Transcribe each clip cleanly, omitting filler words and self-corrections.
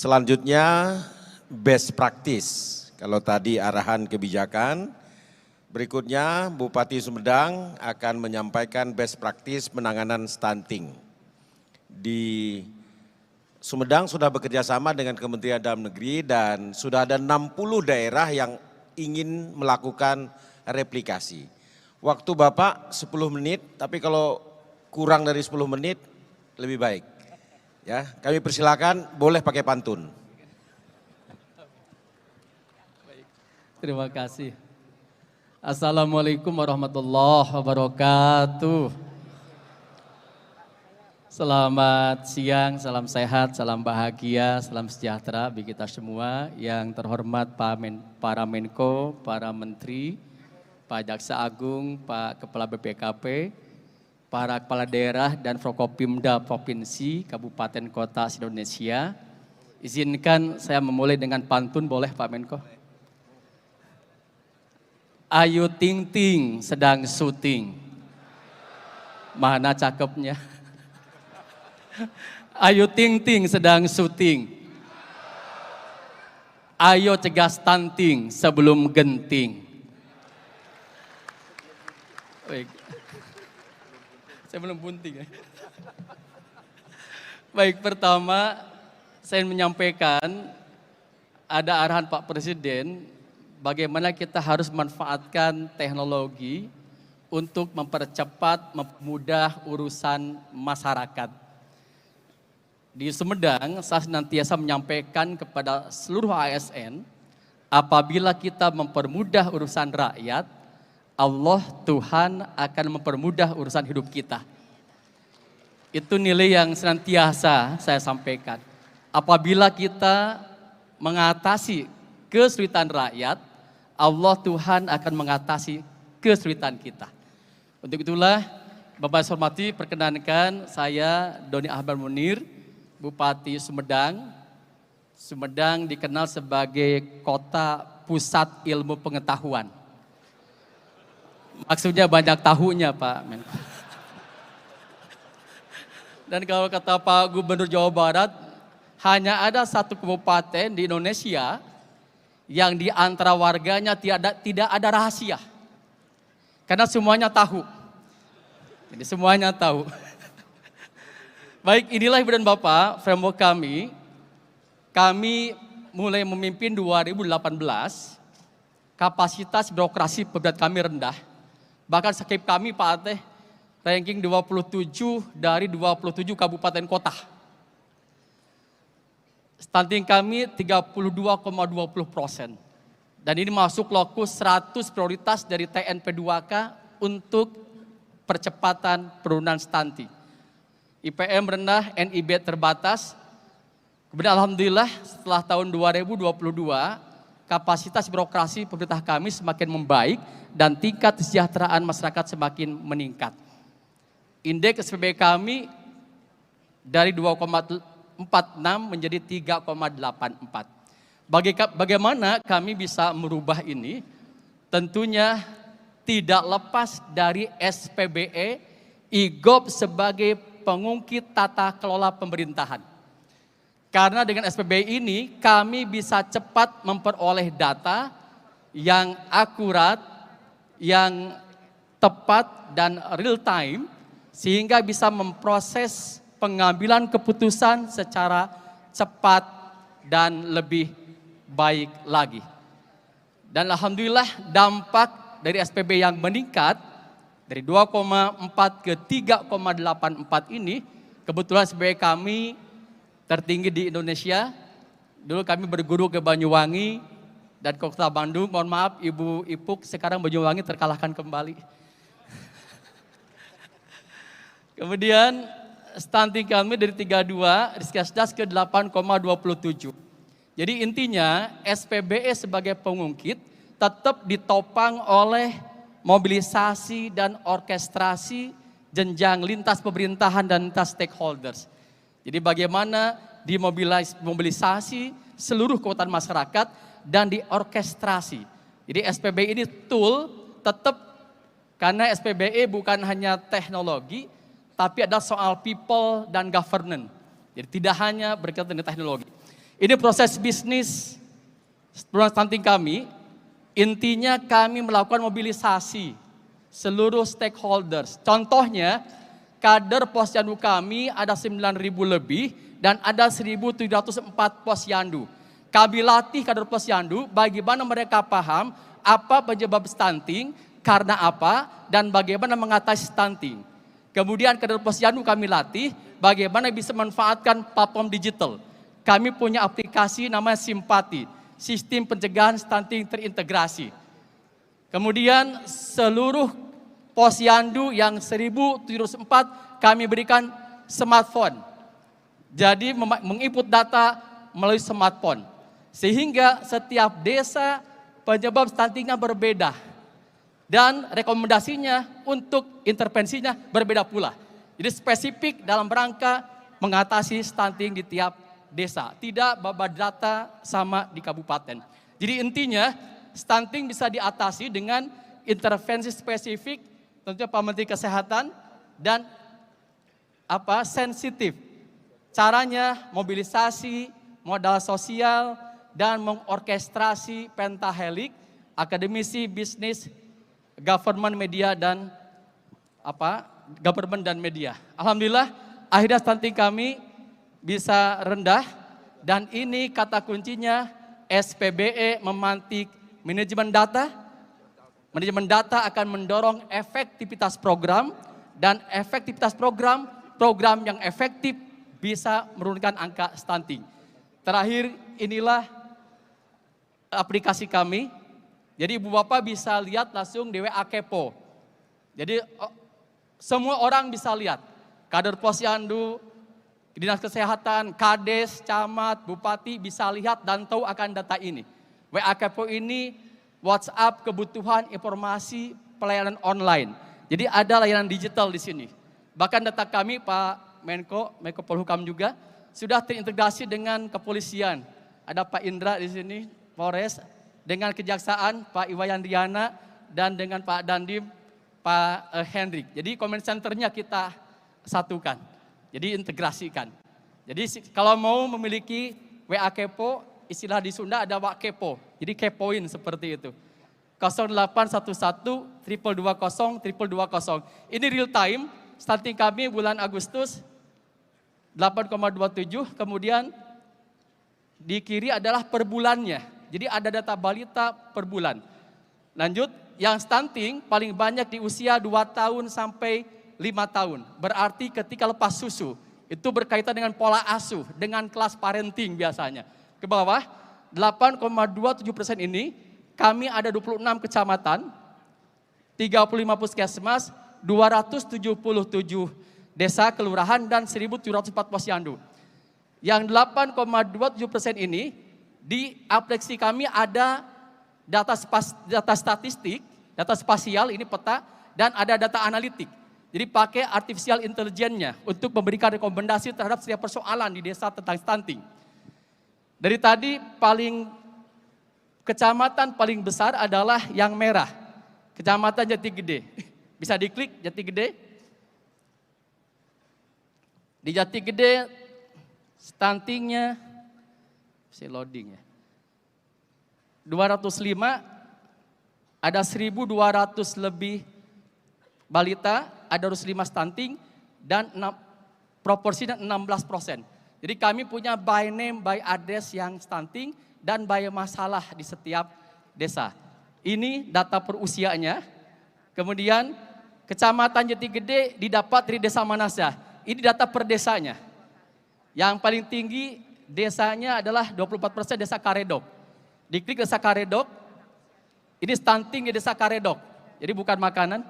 Selanjutnya best practice. Kalau tadi arahan kebijakan, berikutnya Bupati Sumedang akan menyampaikan best practice penanganan stunting. Di Sumedang sudah bekerja sama dengan Kementerian Dalam Negeri dan sudah ada 60 daerah yang ingin melakukan replikasi. Waktu Bapak 10 menit, tapi kalau kurang dari 10 menit lebih baik. Ya, kami persilakan, boleh pakai pantun. Terima kasih. Assalamualaikum warahmatullahi wabarakatuh. Selamat siang, salam sehat, salam bahagia, salam sejahtera bagi kita semua. Yang terhormat para Menko, para Menteri, Pak Jaksa Agung, Pak Kepala BPKP, para kepala daerah dan Forkopimda Provinsi, Kabupaten, Kota se-Indonesia. Izinkan saya memulai dengan pantun, boleh Pak Menko? Ayu Ting Ting sedang syuting. Mana cakepnya? Ayu Ting Ting sedang syuting. Ayo cegah stunting sebelum genting. Baik. Saya belum bunting ya. Baik, pertama saya menyampaikan ada arahan Pak Presiden bagaimana kita harus memanfaatkan teknologi untuk mempercepat, mempermudah urusan masyarakat. Di Sumedang saya senantiasa menyampaikan kepada seluruh ASN, apabila kita mempermudah urusan rakyat, Allah Tuhan akan mempermudah urusan hidup kita. Itu nilai yang senantiasa saya sampaikan. Apabila kita mengatasi kesulitan rakyat, Allah Tuhan akan mengatasi kesulitan kita. Untuk itulah, Bapak saya hormati, perkenankan saya Doni Ahmad Munir, Bupati Sumedang. Sumedang dikenal sebagai kota pusat ilmu pengetahuan. Maksudnya banyak tahunya Pak Menko. Dan kalau kata Pak Gubernur Jawa Barat, hanya ada satu kabupaten di Indonesia yang di antara warganya tidak ada rahasia. Karena semuanya tahu. Jadi semuanya tahu. Baik, inilah Ibu dan Bapak framework kami. Kami mulai memimpin 2018, kapasitas birokrasi pejabat kami rendah. Bahkan skip kami Pak Ateh, ranking 27 dari 27 kabupaten kota. Stunting kami 32,20%. Dan ini masuk lokus 100 prioritas dari TNP2K untuk percepatan penurunan stunting. IPM rendah, NIB terbatas. Kemudian alhamdulillah setelah tahun 2022, kapasitas birokrasi pemerintah kami semakin membaik dan tingkat kesejahteraan masyarakat semakin meningkat. Indeks SPB kami dari 2,46 menjadi 3,84. Bagaimana kami bisa merubah ini? Tentunya tidak lepas dari SPBE, IGOP sebagai pengungkit tata kelola pemerintahan. Karena dengan SPBE ini kami bisa cepat memperoleh data yang akurat, yang tepat dan real time, sehingga bisa memproses pengambilan keputusan secara cepat dan lebih baik lagi. Dan alhamdulillah dampak dari SPB yang meningkat dari 2,4 ke 3,84 ini, kebetulan SPB kami tertinggi di Indonesia. Dulu kami berguru ke Banyuwangi dan Kota Bandung. Mohon maaf Ibu Ipuk, sekarang Banyuwangi terkalahkan kembali. Kemudian stunting kami dari 32 Riskesdas ke 8,27. Jadi intinya SPBE sebagai pengungkit tetap ditopang oleh mobilisasi dan orkestrasi jenjang lintas pemerintahan dan lintas stakeholders. Jadi bagaimana dimobilisasi seluruh kekuatan masyarakat dan diorkestrasi. Jadi SPBE ini tool tetap, karena SPBE bukan hanya teknologi, tapi ada soal people dan governance. Jadi tidak hanya berkaitan dengan teknologi. Ini proses bisnis program stunting kami. Intinya kami melakukan mobilisasi seluruh stakeholders. Contohnya, kader posyandu kami ada 9.000 lebih dan ada 1.704 posyandu. Kami latih kader posyandu bagaimana mereka paham apa penyebab stunting, karena apa, dan bagaimana mengatasi stunting. Kemudian kader posyandu kami latih bagaimana bisa memanfaatkan platform digital. Kami punya aplikasi namanya Simpati, sistem pencegahan stunting terintegrasi. Kemudian seluruh posyandu yang 1.704 kami berikan smartphone. Jadi menginput data melalui smartphone. Sehingga setiap desa penyebab stuntingnya berbeda. Dan rekomendasinya untuk intervensinya berbeda pula. Jadi spesifik dalam rangka mengatasi stunting di tiap desa. Tidak babat data sama di kabupaten. Jadi intinya stunting bisa diatasi dengan intervensi spesifik, tentunya Pak Menteri Kesehatan, dan sensitif. Caranya mobilisasi, modal sosial, dan mengorkestrasi pentahelik, akademisi, bisnis, government, media, dan government dan media. Alhamdulillah akhirnya stunting kami bisa rendah, dan ini kata kuncinya SPBE memantik manajemen data. Manajemen data akan mendorong efektivitas program, dan efektivitas program yang efektif bisa menurunkan angka stunting. Terakhir, inilah aplikasi kami. Jadi Ibu Bapak bisa lihat langsung di WA Kepo. Jadi semua orang bisa lihat. Kader posyandu, Dinas Kesehatan, Kades, Camat, Bupati bisa lihat dan tahu akan data ini. WA Kepo ini WhatsApp kebutuhan informasi pelayanan online. Jadi ada layanan digital di sini. Bahkan data kami Pak Menko Polhukam juga sudah terintegrasi dengan kepolisian. Ada Pak Indra di sini, Polres, dengan Kejaksaan Pak Iwayandriana, dan dengan Pak Dandim Pak Hendrik. Jadi comment centernya kita satukan. Jadi integrasikan. Jadi kalau mau memiliki WA Kepo, istilah di Sunda ada Wak Kepo. Jadi kepoin seperti itu. 0811 220 220. Ini real time, stunting kami bulan Agustus 8,27, kemudian di kiri adalah per bulannya. Jadi ada data balita per bulan. Lanjut, yang stunting paling banyak di usia 2 tahun sampai 5 tahun. Berarti ketika lepas susu, itu berkaitan dengan pola asuh, dengan kelas parenting biasanya. Ke bawah, 8,27% ini, kami ada 26 kecamatan, 35 puskesmas, 277 desa, kelurahan, dan 1.704 posyandu. Yang 8,27% ini, di aplikasi kami ada data statistik, data spasial, ini peta, dan ada data analitik. Jadi pakai artificial intelligence-nya untuk memberikan rekomendasi terhadap setiap persoalan di desa tentang stunting. Dari tadi kecamatan paling besar adalah yang merah, Kecamatan Jati Gede. Bisa diklik Jati Gede. Di Jati Gede stuntingnya, si loading ya, 205, ada 1.200 lebih balita, ada 205 stunting, dan proporsinya 16%. Jadi kami punya by name, by address yang stunting, dan by masalah di setiap desa. Ini data per usianya. Kemudian Kecamatan Jati Gede didapat dari Desa Manasa. Ini data per desanya. Yang paling tinggi desanya adalah 24% Desa Karedok. Diklik Desa Karedok, ini stunting di Desa Karedok. Jadi bukan makanan.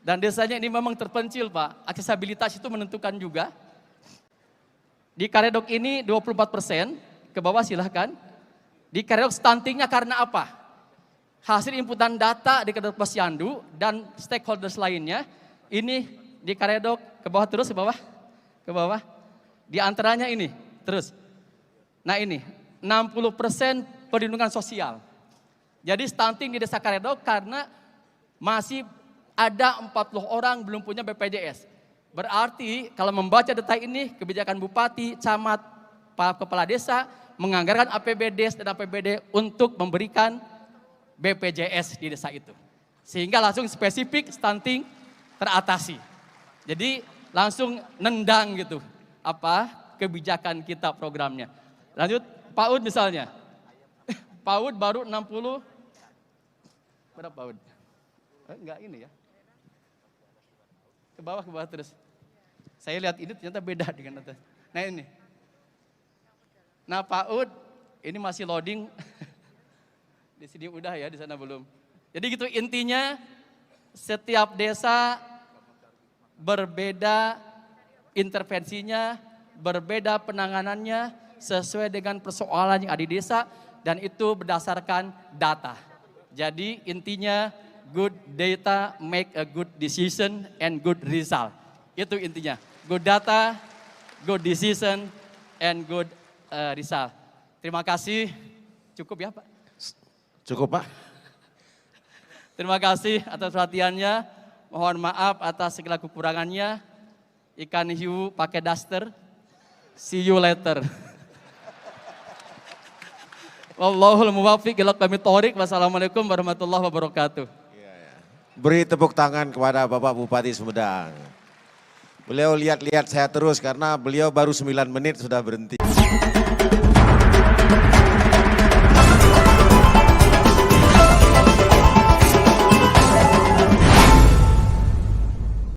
Dan desanya ini memang terpencil Pak, aksesibilitas itu menentukan juga. Di Karedok ini 24%, ke bawah silahkan. Di Karedok stuntingnya karena apa? Hasil inputan data di Karedok Posyandu dan stakeholders lainnya, ini di Karedok, ke bawah terus, ke bawah. Ke bawah. Di antaranya ini, terus. Nah ini, 60% perlindungan sosial. Jadi stunting di Desa Karedok karena masih ada 40 orang belum punya BPJS. Berarti kalau membaca data ini, kebijakan bupati, camat, Pak Kepala Desa menganggarkan APBD dan APBD untuk memberikan BPJS di desa itu. Sehingga langsung spesifik stunting teratasi. Jadi langsung nendang gitu kebijakan kita programnya. Lanjut PAUD misalnya. PAUD baru 60, berapa PAUD? Enggak ini ya. Ke bawah terus. Saya lihat ini ternyata beda dengan atas. Nah ini. Nah PAUD ini masih loading. Di sini udah ya, di sana belum. Jadi gitu intinya setiap desa berbeda intervensinya, berbeda penanganannya sesuai dengan persoalan yang ada di desa dan itu berdasarkan data. Jadi intinya good data make a good decision and good result. Itu intinya. Good data, good decision and good result. Terima kasih. Cukup ya Pak? Cukup Pak. Terima kasih atas perhatiannya. Mohon maaf atas segala kekurangannya. Ikan hiu pakai daster. See you later. Wallahul muwaffiq ila aqwamit thoriq. Wassalamualaikum warahmatullahi wabarakatuh. Beri tepuk tangan kepada Bapak Bupati Sumedang. Beliau lihat-lihat saya terus karena beliau baru 9 menit sudah berhenti.